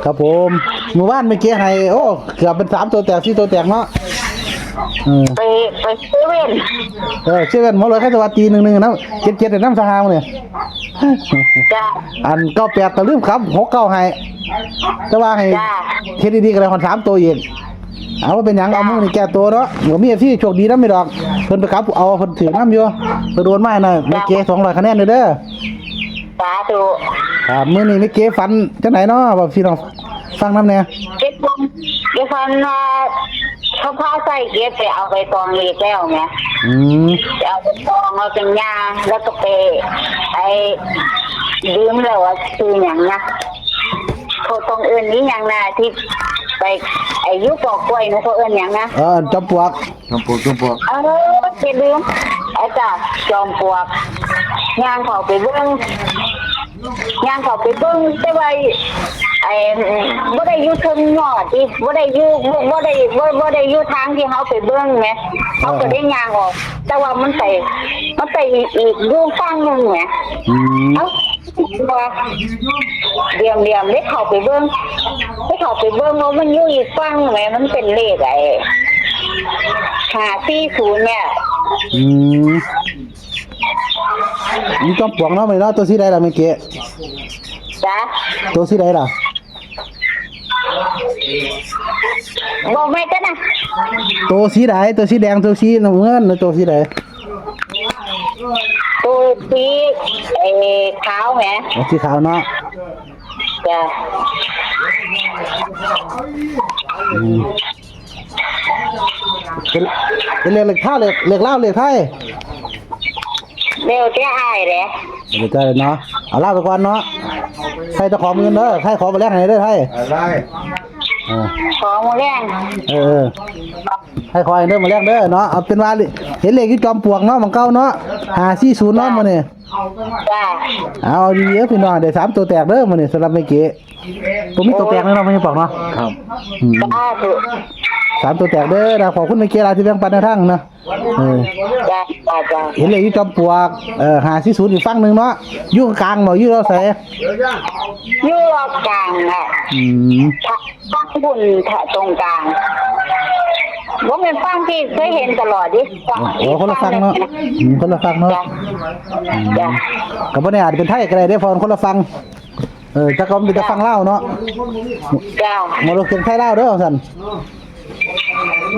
ครับผมหมู่บ้านเมื่อกี้ให้โอ้เกือบเป็น3ตัวแตก4ตัวแตกเนาะไปเซเว่นเชื่อกันหมดเลยแค่ตัวตี1นะ7ๆน้ำสหาวเนี่ย จ้า อัน98ก็ลืมครับ69ให้แต่ว่าให้ จ้า เฮ็ดดีๆก็ได้คน3ตัวอีกเอาว่าเป็นหยังเอามือนี่แก้ตัวเนาะบ่มีที่โชคดีนำไม่ดอกเพิ่นไปครับเอาเพิ่นถือน้ำอยู่เพิ่นโดนไม้น่ะเมื่อกี้200คะแนนเด้อ สาธุ ครับมื้อนี้เมื่อกี้ฝันจังไหนเนาะว่าพี่น้องฟังนำแน่ เก็บฟันเขาพาใส่เก็บไปเอาไปกองเล็กแล้วไง อืม จะเอาไปกองเอาเป็นยาแล้วก็ไปลืมแล้วว่าคืออย่างนะเขาตรงอื่นนี้อย่างนะที่ไปยุปอกกล้วยนุเขาเอื่นอย่างนะจอมปลวกไปลืมจ้ะจอมปลวกย่างเขาไปเบิ้งแต่ว่าบ่ได้อยู่ถึงยอดที่บ่ได้อยู่ทางที่เขาไปเบิ้งแหมเขาก็ได้ย่างออกแต่ว่ามันไปอีกอยู่ฝั่งนึงแหมเอ้าว่าเดียมได้เข้าไปเบิ้งว่ามันอยู่อีกฝั่งแหมมันเป็นเลข540เนี่ยมีจอมปลวกเนาะมื้อนี้ตัวสีใดล่ะเมื่อกี้จ้ะตัวสีใดล่ะบอกไม่กันนะตัวสีใดตัวสีแดงตัวสีน้ำเงินหรือตัวสีใดตัวสีขาวแหมสีขาวเนาะจ้ะเป็นเลขเท่าเลขเล่าเลขไทยเร็วจะอายเลยเดี๋ยวจะเนาะเอาเล่าไปก่อนเนาะใครจะขอเงินเด้อใครขอมาแลกให้เด้อไทยได้ขอมาแรงให้ขอให้เด้อมาแลกเด้อเนาะเอาเป็นว่าเห็นเลขที่จอมปลวกเนาะมันเก่าเนาะ540เนาะมื้อนี้จ้าเอาดีๆพี่น้องได้3ตัวแตกเด้อมื้อนี้สำหรับเมื่อกี้ตัวมีตัวแตกเนาะไม่ใช่ปลอกเนาะครับจ้าถูก3ตัวแตกเด้อนะขอบคุณเมื่อกี้ที่แบ่งปันในทางนะจ้าเห็นเลขที่จอมปลวก540อีกฝั่งนึงเนาะอยู่กลางบ่อยู่เราใส่อยู่รอบกลางน่ะฝั่งบุญตรงกลางบ่แม่นฝั่งที่เคยเห็นตลอดดิโอ้คนละฝั่งเนาะคนละฝั่งเนาะจ้ะก็บ่ได้อาจเป็นไทยก็ได้เด้อพอคนละฝั่งแต่ก็มีแต่ฝั่งลาวเนาะจ้าบ่รู้เสียงไทยลาวเด้อซั่น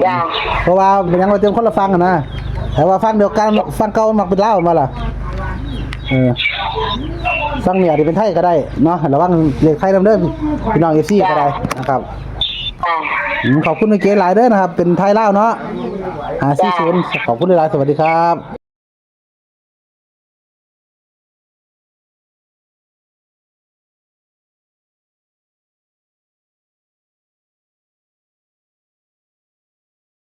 จ้าเพราะว่าเป็นหยังว่าเต็มคนละฝั่งนะแต่ว่าฝั่งเดียวกันฝั่งเก่ามักเป็นลาวมาล่ะฝั่งเนี่ยที่เป็นไทยก็ได้เนาะระวังเลขไทยนำเด้อพี่น้อง FC ก็ได้นะครับขอบคุณเมื่อกี้หลายเด้อนะครับเป็นไทยลาวเนาะ540ขอบคุณหลายๆสวัสดีครับ